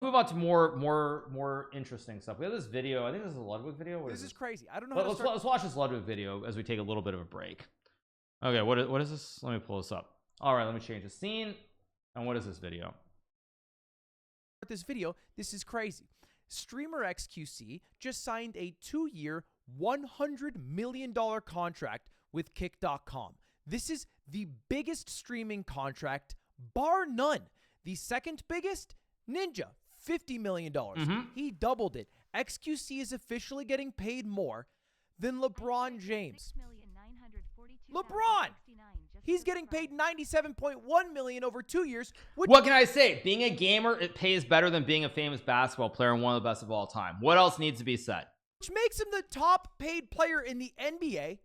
move on to more interesting stuff. We have this video. I think this is a Ludwig video. This is crazy. I don't know. Let's watch this Ludwig video as we take a little bit of a break. Okay, what is this? Let me pull this up. All right, let me change the scene. And what is this video? This video, this is crazy. Streamer xQc just signed a 2-year, $100 million contract with Kick.com. This is the biggest streaming contract, bar none. The second biggest, Ninja, $50 million. He doubled it. xQc is officially getting paid more than LeBron James. LeBron! He's getting paid $97.1 million over 2 years. What can I say? Being a gamer, it pays better than being a famous basketball player and one of the best of all time. What else needs to be said? Which makes him the top paid player in the NBA,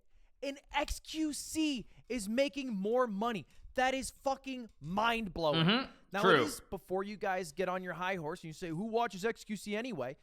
and xQc is making more money. That is fucking mind-blowing. Now, True. It is, before you guys get on your high horse and you say, who watches xQc anyway?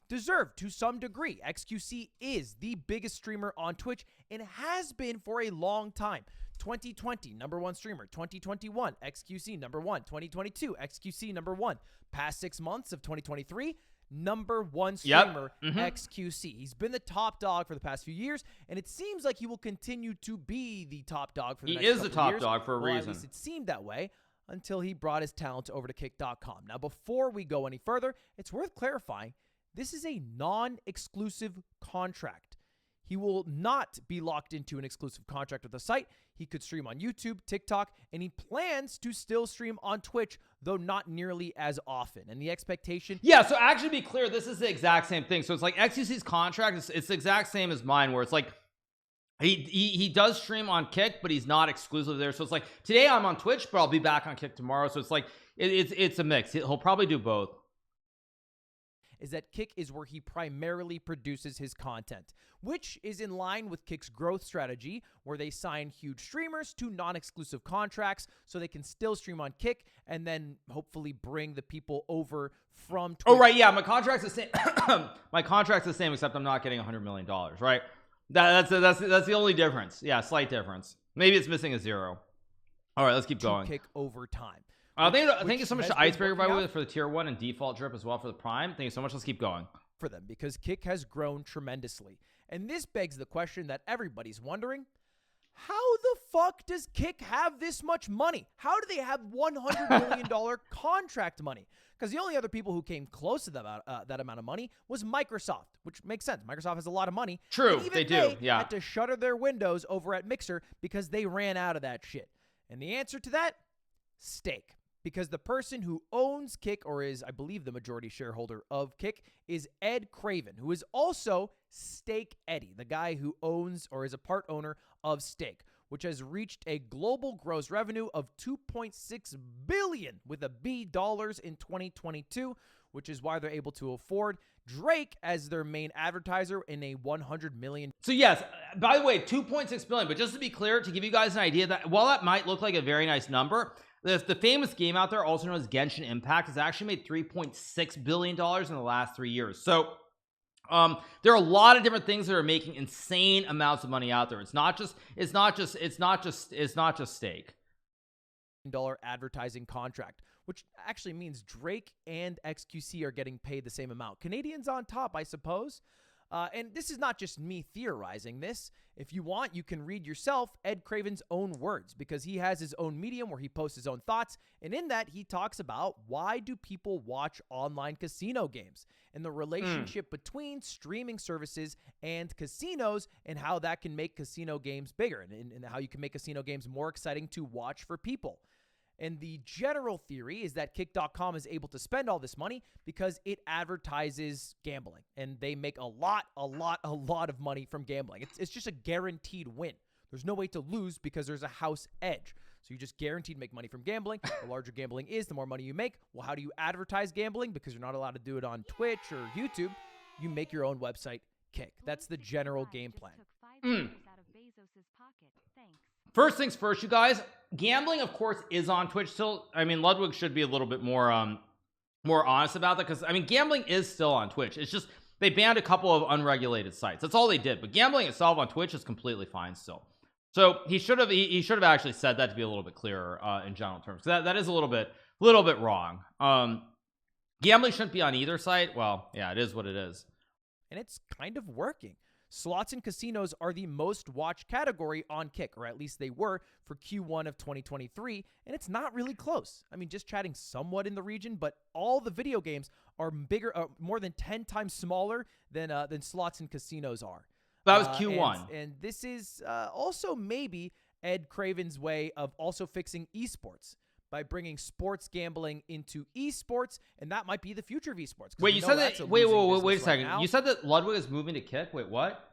Deserved to some degree. xQc is the biggest streamer on Twitch and has been for a long time. 2020, #1 streamer. 2021, xQc #1. 2022, xQc #1. Past 6 months of 2023, #1 streamer, xQc. He's been the top dog for the past few years, and it seems like he will continue to be the top dog for the next couple of years. He is the top dog for a reason. At least it seemed that way until he brought his talent over to Kick.com. Now, before we go any further, it's worth clarifying, this is a non-exclusive contract. He will not be locked into an exclusive contract with the site. He could stream on YouTube, TikTok, and he plans to still stream on Twitch, though not nearly as often. And the expectation... Yeah, so actually be clear, this is the exact same thing. So it's like xQc's contract, it's the exact same as mine, where it's like, he does stream on Kick, but he's not exclusively there. So it's like, today I'm on Twitch, but I'll be back on Kick tomorrow. So it's like, it's a mix. He'll probably do both. Is that Kick is where he primarily produces his content, which is in line with Kick's growth strategy, where they sign huge streamers to non-exclusive contracts so they can still stream on Kick and then hopefully bring the people over from Twitch. Oh, right, yeah, my contract's the same. My contract's the same, except I'm not getting $100 million, right? That's the only difference. Yeah, slight difference. Maybe it's missing a 0. All right, let's keep going. Kick over time. Thank you so much to Icebreaker, by the way, for the tier 1 and default drip as well for the prime. Thank you so much. Let's keep going. For them, because Kick has grown tremendously. And this begs the question that everybody's wondering, how the fuck does Kick have this much money? How do they have $100 million contract money? Because the only other people who came close to that amount of money was Microsoft, which makes sense. Microsoft has a lot of money. True, they do. Yeah. Had to shutter their windows over at Mixer because they ran out of that shit. And the answer to that, stake. Because the person who owns Kick, or is, I believe, the majority shareholder of Kick, is Ed Craven, who is also Stake Eddie, the guy who owns or is a part owner of Stake, which has reached a global gross revenue of $2.6 billion with a B dollars in 2022, which is why they're able to afford Drake as their main advertiser in a $100 million. So yes, by the way, 2.6 billion, but just to be clear, to give you guys an idea, that while that might look like a very nice number, the famous game out there, also known as Genshin Impact, has actually made $3.6 billion in the last 3 years. So there are a lot of different things that are making insane amounts of money out there. It's not just Stake. $1 advertising contract, which actually means Drake and xQc are getting paid the same amount. Canadians on top, I suppose. And this is not just me theorizing this. If you want, you can read yourself Ed Craven's own words, because he has his own medium where he posts his own thoughts. And in that, he talks about why do people watch online casino games and the relationship between streaming services and casinos, and how that can make casino games bigger, and how you can make casino games more exciting to watch for people. And the general theory is that Kick.com is able to spend all this money because it advertises gambling, and they make a lot of money from gambling. It's just a guaranteed win. There's no way to lose because there's a house edge. So you just guaranteed to make money from gambling. The larger gambling is, the more money you make. Well, how do you advertise gambling? Because you're not allowed to do it on Twitch or YouTube. You make your own website, Kick. That's the general game plan. First things first, you guys, gambling, of course, is on Twitch still. I mean, Ludwig should be a little bit more honest about that, because, I mean, gambling is still on Twitch. It's just they banned a couple of unregulated sites. That's all they did. But gambling itself on Twitch is completely fine still. So he should have actually said that to be a little bit clearer in general terms. That is a little bit wrong. Gambling shouldn't be on either site. Well, yeah, it is what it is. And it's kind of working. Slots and casinos are the most watched category on Kick, or at least they were for Q1 of 2023, and it's not really close. I mean, just chatting somewhat in the region, but all the video games are bigger, more than 10 times smaller than slots and casinos are. That was Q1. And this is also maybe Ed Craven's way of also fixing esports by bringing sports gambling into esports, and that might be the future of esports. Wait, you said that? Wait a second. Right, you said that Ludwig is moving to Kick. Wait, what?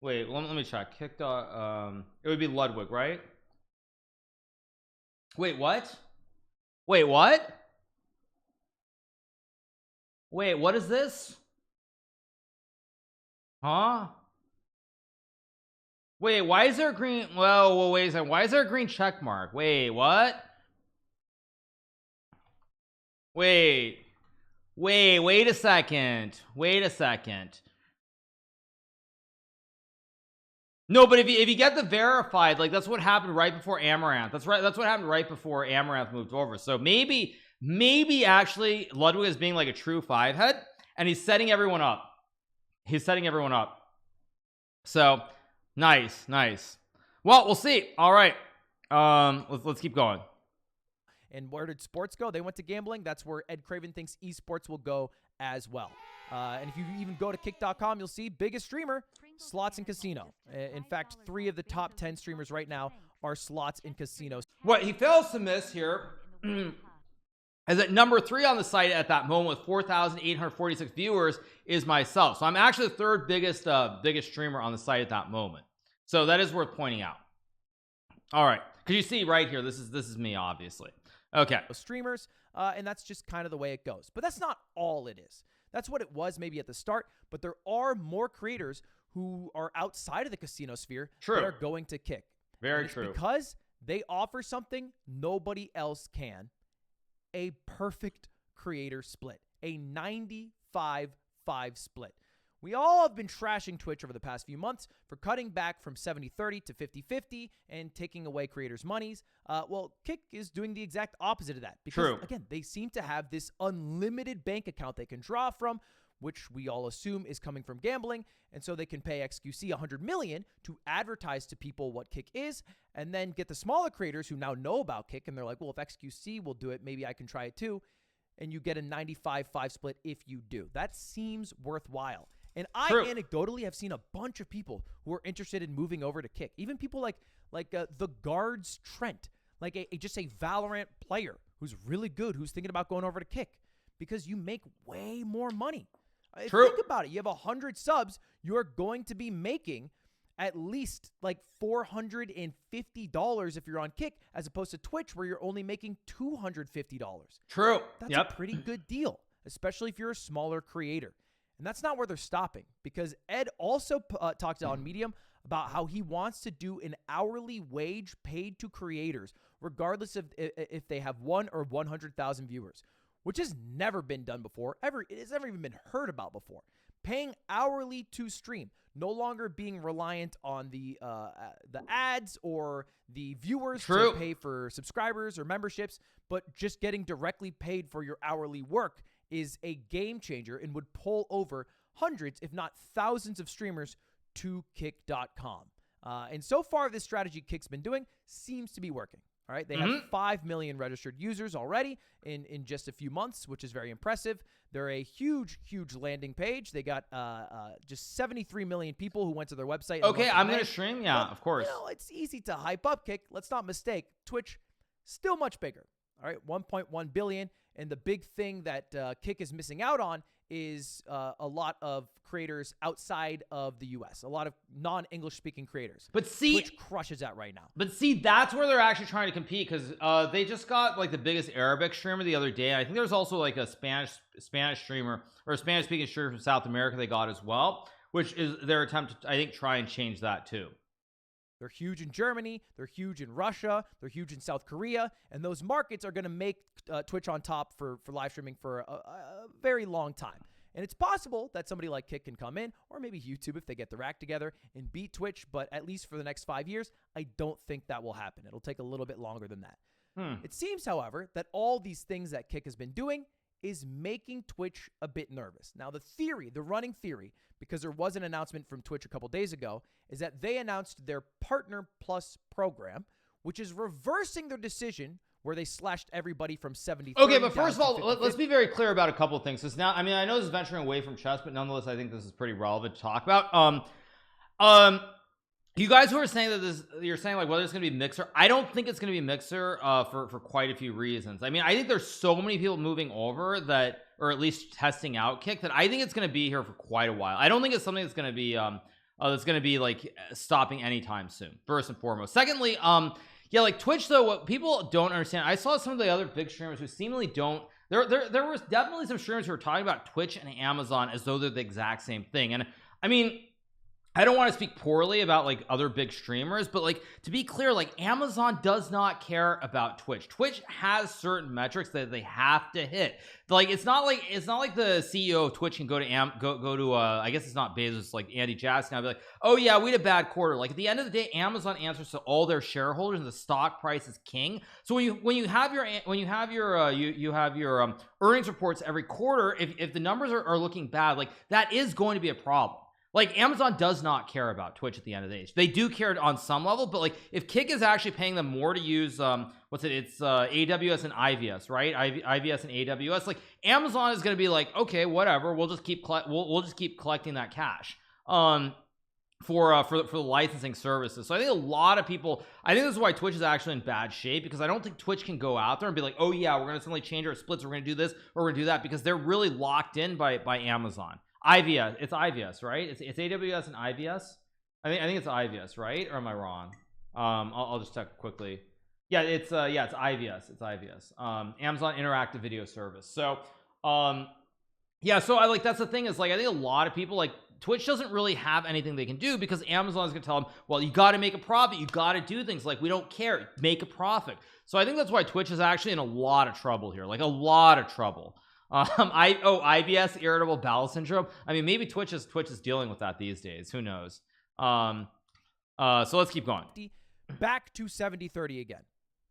Wait, let me check. Kick. It would be Ludwig, right? Wait, what? Wait, what? Wait, what is this? Huh? Wait, why is there a green? Well, wait a second. Why is there a green check mark? Wait, what? Wait a second. Wait a second. No, but if you get the verified, like that's what happened right before Amaranth. That's right. That's what happened right before Amaranth moved over. So maybe actually Ludwig is being like a true 5-head and he's setting everyone up. So nice. Well, we'll see. All right. Let's keep going. And where did sports go? They went to gambling. That's where Ed Craven thinks esports will go as well. And if you even go to kick.com, you'll see biggest streamer, slots and casino. In fact, 3 of the top 10 streamers right now are slots and casinos. What he fails to miss here is that number 3 on the site at that moment with 4,846 viewers is myself. So I'm actually the 3rd biggest streamer on the site at that moment. So that is worth pointing out. All right, because you see right here, this is me, obviously. Okay. Streamers, and that's just kind of the way it goes. But that's not all it is. That's what it was maybe at the start, but there are more creators who are outside of the casino sphere that are going to Kick. Very true. Because they offer something nobody else can. A perfect creator split. A 95-5 split. We all have been trashing Twitch over the past few months for cutting back from 70-30 to 50-50 and taking away creators' monies. Well, Kick is doing the exact opposite of that. Because, again, they seem to have this unlimited bank account they can draw from, which we all assume is coming from gambling. And so they can pay xQc $100 million to advertise to people what Kick is, and then get the smaller creators who now know about Kick, and they're like, well, if xQc will do it, maybe I can try it too. And you get a 95-5 split if you do. That seems worthwhile. And I anecdotally have seen a bunch of people who are interested in moving over to Kick. Even people like the Guards Trent, like just a Valorant player who's really good, who's thinking about going over to Kick because you make way more money. Think about it. You have 100 subs, you're going to be making at least like $450 if you're on Kick, as opposed to Twitch where you're only making $250. True. That's a pretty good deal, especially if you're a smaller creator. And that's not where they're stopping, because Ed also talked on Medium about how he wants to do an hourly wage paid to creators, regardless of if they have 1 or 100,000 viewers, which has never been done before. It's never even been heard about before. Paying hourly to stream, no longer being reliant on the ads or the viewers to pay for subscribers or memberships, but just getting directly paid for your hourly work is a game changer and would pull over hundreds, if not thousands of streamers to kick.com. And so far, this strategy Kick's been doing seems to be working. All right, they have 5 million registered users already in just a few months, which is very impressive. They're a huge landing page. They got just 73 million people who went to their website. Okay, I'm going to stream. Yeah, of course. You know, it's easy to hype up Kick. Let's not mistake. Twitch, still much bigger. All right, 1.1 billion. And the big thing that Kick is missing out on is a lot of creators outside of the U.S., a lot of non-English speaking creators. But see, Twitch crushes that right now. But see, that's where they're actually trying to compete, because they just got like the biggest Arabic streamer the other day. I think there's also like a Spanish streamer or a Spanish speaking streamer from South America they got as well, which is their attempt to, I think, try and change that too. They're huge in Germany, they're huge in Russia, they're huge in South Korea, and those markets are going to make Twitch on top for live streaming for a very long time. And it's possible that somebody like Kick can come in, or maybe YouTube if they get their act together and beat Twitch, but at least for the next 5 years, I don't think that will happen. It'll take a little bit longer than that. It seems, however, that all these things that Kick has been doing is making Twitch a bit nervous. Now, the running theory, because there was an announcement from Twitch a couple days ago, is that they announced their Partner Plus program, which is reversing their decision where they slashed everybody from 70. Okay, but first of all, let's be very clear about a couple of things. Because now, I mean, I know this is venturing away from chess, but nonetheless, I think this is pretty relevant to talk about. You guys who are saying that you're saying like whether it's going to be Mixer, I don't think it's going to be Mixer for quite a few reasons. I mean, I think there's so many people moving over that, or at least testing out Kick, that I think it's going to be here for quite a while. I don't think it's something that's going to be like stopping anytime soon, first and foremost. Secondly, yeah, like Twitch though, what people don't understand, I saw some of the other big streamers who seemingly don't, there was definitely some streamers who were talking about Twitch and Amazon as though they're the exact same thing. And I mean, I don't want to speak poorly about like other big streamers, but like to be clear, like Amazon does not care about Twitch. Twitch has certain metrics that they have to hit. Like it's not like the CEO of Twitch can go to I guess it's not Bezos, it's like Andy Jassy, and I'll be like, oh yeah, we had a bad quarter. Like at the end of the day, Amazon answers to all their shareholders, and the stock price is king. So when you have your earnings reports every quarter, if the numbers are looking bad, like that is going to be a problem. Like Amazon does not care about Twitch at the end of the day. They do care on some level, but like if Kick is actually paying them more to use it's AWS and IVS, right? IVS and AWS, like Amazon is going to be like, okay, whatever, we'll just keep collecting that cash for the licensing services. So I think a lot of people, I think this is why Twitch is actually in bad shape, because I don't think Twitch can go out there and be like, oh yeah, we're going to suddenly change our splits, we're going to do this or we're going to do that, because they're really locked in by Amazon. IVS, it's IVS, right? It's AWS and IVS. I think it's IVS, right? Or am I wrong? I'll just check quickly. Yeah, it's IVS. It's IVS. Amazon Interactive Video Service. So, yeah. So I like, that's the thing, is like I think a lot of people, like Twitch doesn't really have anything they can do, because Amazon is going to tell them, well, you got to make a profit, you got to do things, like we don't care, make a profit. So I think that's why Twitch is actually in a lot of trouble here, like a lot of trouble. IBS, irritable bowel syndrome. I mean, maybe Twitch is dealing with that these days, who knows. So let's keep going. Back to 70-30 again.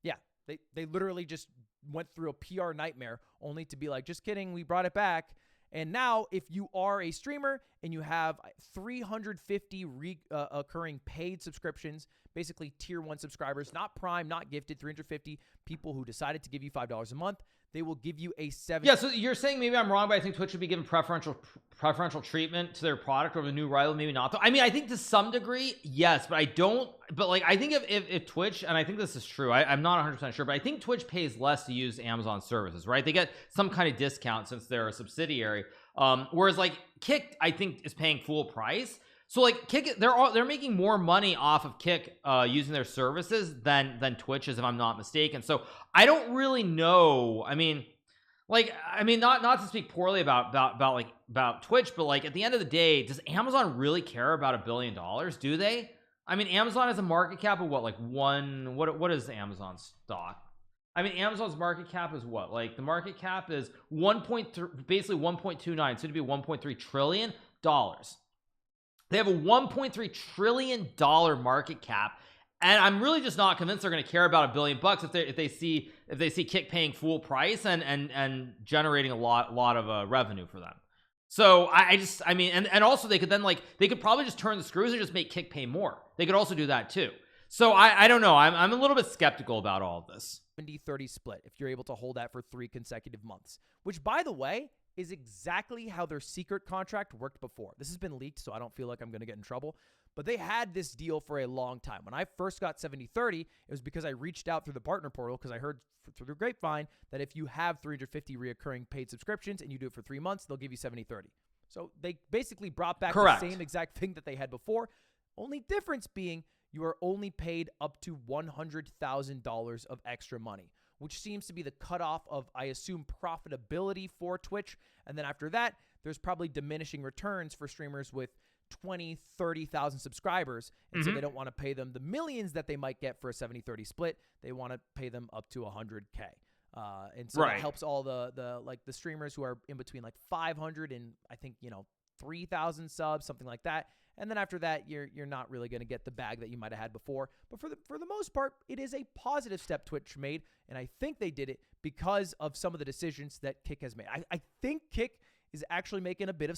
Yeah, they literally just went through a PR nightmare, only to be like, just kidding, we brought it back. And now if you are a streamer and you have 350 occurring paid subscriptions, basically tier 1 subscribers, not Prime, not gifted, 350 people who decided to give you $5 a month, they will give you a 7. Yeah, so you're saying, maybe I'm wrong, but I think Twitch should be given preferential treatment to their product over the new rival, maybe not. I mean, I think to some degree, yes, but I don't. But like, I think if Twitch, and I think this is true, I'm not 100% sure, but I think Twitch pays less to use Amazon services, right? They get some kind of discount since they're a subsidiary. Whereas like Kick, I think, is paying full price. So like Kick, they're making more money off of Kick using their services than Twitch is, if I'm not mistaken. So I don't really know. I mean, not to speak poorly about Twitch, but like at the end of the day, does Amazon really care about $1 billion? Do they? I mean, Amazon has a market cap of what, like what is Amazon's stock? I mean, Amazon's market cap is what? Like the market cap is 1.3, basically 1.29, soon to be $1.3 trillion. They have a $1.3 trillion market cap, and I'm really just not convinced they're going to care about $1 billion if they see Kick paying full price and generating a lot of revenue for them. So I mean, and also they could probably just turn the screws and just make Kick pay more. They could also do that too. So I don't know. I'm a little bit skeptical about all of this. 70-30 split if you're able to hold that for 3 consecutive months, which, by the way, is exactly how their secret contract worked before. This has been leaked, so I don't feel like I'm going to get in trouble, but they had this deal for a long time. When I first got 70-30, it was because I reached out through the partner portal, because I heard through the grapevine that if you have 350 reoccurring paid subscriptions and you do it for 3 months, they'll give you 70-30. So they basically brought back the same exact thing that they had before, only difference being you are only paid up to $100,000 of extra money, which seems to be the cutoff of, I assume, profitability for Twitch. And then after that, there's probably diminishing returns for streamers with 20, 30,000 subscribers. And so they don't want to pay them the millions that they might get for a 70-30 split. They want to pay them up to 100K. And so that helps all the streamers who are in between like 500 and I think, 3,000 subs, something like that. And then after that, you're not really going to get the bag that you might have had before. But for the most part, it is a positive step Twitch made, and I think they did it because of some of the decisions that Kick has made. I think Kick is actually making a bit of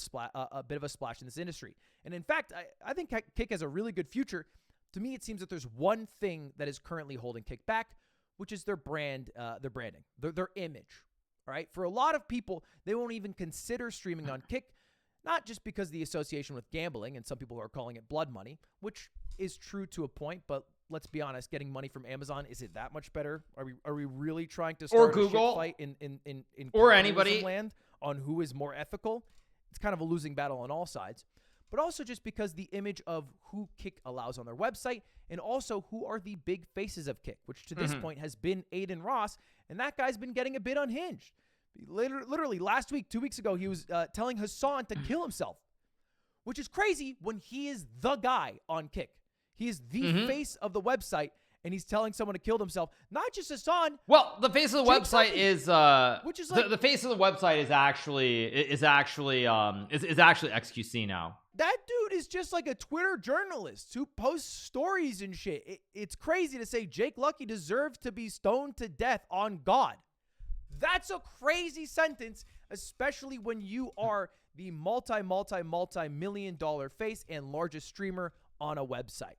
a splash in this industry. And in fact, I think Kick has a really good future. To me, it seems that there's one thing that is currently holding Kick back, which is their branding, their image. All right, for a lot of people, they won't even consider streaming on Kick. Not just because of the association with gambling, and some people are calling it blood money, which is true to a point, but let's be honest, getting money from Amazon, is it that much better? Are we really trying to start a shit fight in or anybody land on who is more ethical? It's kind of a losing battle on all sides. But also just because the image of who Kick allows on their website, and also who are the big faces of Kick, which to this point has been Aiden Ross, and that guy's been getting a bit unhinged. Literally last week, 2 weeks ago, he was telling Hassan to kill himself, which is crazy when he is the guy on Kick. He is the face of the website, and he's telling someone to kill themselves. Not just Hassan. Well, the face of the website is which is like, the face of the website is actually xQc now. That dude is just like a Twitter journalist who posts stories and shit. It's crazy to say Jake Lucky deserves to be stoned to death on God. That's a crazy sentence, especially when you are the multi-million dollar face and largest streamer on a website.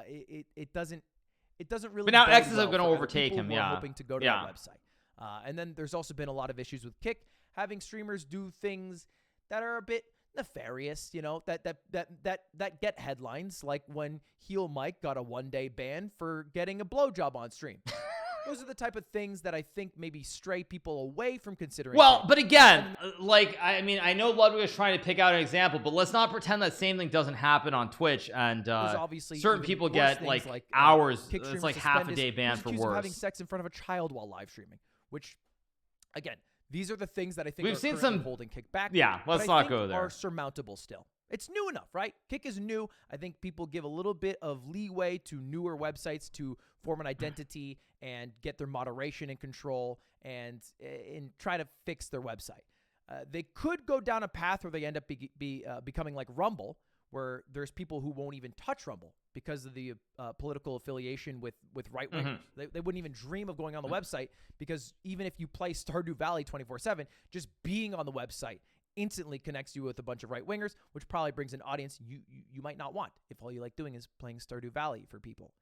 It doesn't really. But now bode X is well going to for overtake him. who are Yeah, hoping to go to that website. And then there's also been a lot of issues with Kick having streamers do things that are a bit nefarious, that get headlines, like when Heel Mike got a 1-day ban for getting a blowjob on stream. Those are the type of things that I think maybe stray people away from considering. Well, but again, I know Ludwig is trying to pick out an example, but let's not pretend that same thing doesn't happen on Twitch. And obviously certain people get like hours. It's like half a day ban for worse. Having sex in front of a child while live streaming, which, again, these are the things that I think we've seen some holding Kick back. Yeah, let's not go there. Are surmountable still. It's new enough, right? Kick is new. I think people give a little bit of leeway to newer websites to form an identity and get their moderation in control and try to fix their website. They could go down a path where they end up becoming like Rumble, where there's people who won't even touch Rumble because of the political affiliation with right-wingers. They wouldn't even dream of going on the website because even if you play Stardew Valley 24/7, just being on the website instantly connects you with a bunch of right-wingers, which probably brings an audience you might not want if all you like doing is playing Stardew Valley for people.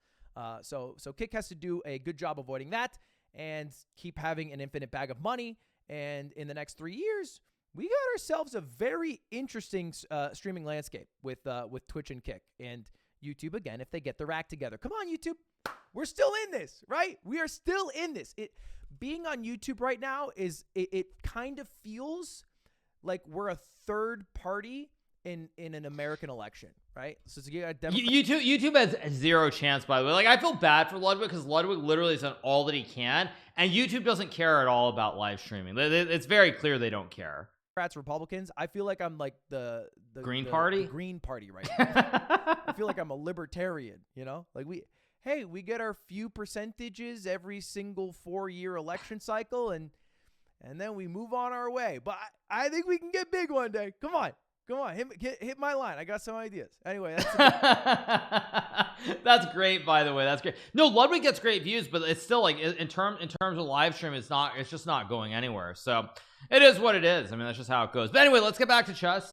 So Kick has to do a good job avoiding that and keep having an infinite bag of money. And in the next 3 years, we got ourselves a very interesting streaming landscape with Twitch and Kick and YouTube again if they get their act together. Come on, YouTube. We're still in this, right? We are still in this. Being on YouTube right now it kind of feels like we're a third party in an American election, right? So you got YouTube has zero chance, by the way. Like, I feel bad for Ludwig because Ludwig literally has done all that he can, and YouTube doesn't care at all about live streaming. It's very clear they don't care. Democrats, Republicans, I feel like I'm like the Green Party? The Green Party right now. I feel like I'm a libertarian, Like we get our few percentages every single 4-year election cycle and then we move on our way. But I think we can get big one day. Come on, hit my line. I got some ideas. Anyway, that's great. By the way, that's great. No, Ludwig gets great views, but it's still like in terms of live stream, it's just not going anywhere. So it is what it is. I mean, that's just how it goes. But anyway, let's get back to chess.